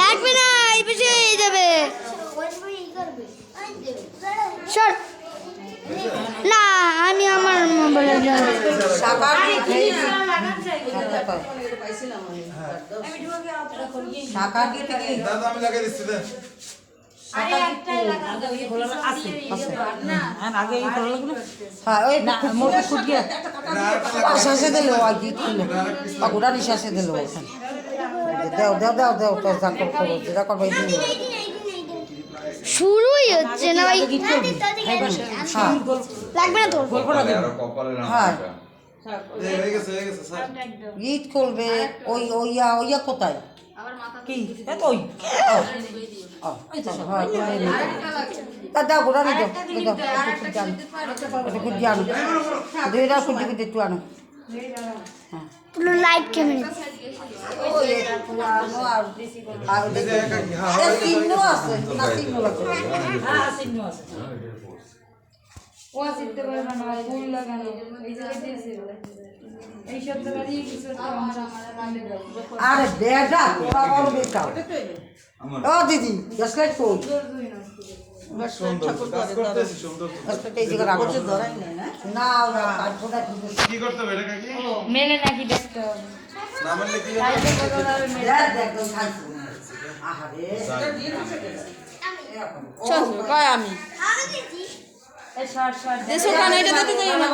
লাগবে না, এই পাশে হয়ে যাবে। না আমি আমার মোবাইলে শুরুই হচ্ছে না ভাই। লাগবে না তোর ঈদ করবে ওই ওইয়া ওইয়া কোথায় কি ওই দাও গোড়া নিয়ে যাও দুইটা খুঁজে খুঁজে একটু আনো পুরো লাইট কেমন আরে বেটা ও দিদি দেখলে তো মেলে নাকি দেখতে আমি দেশো কানে এটা দিতে যাই না।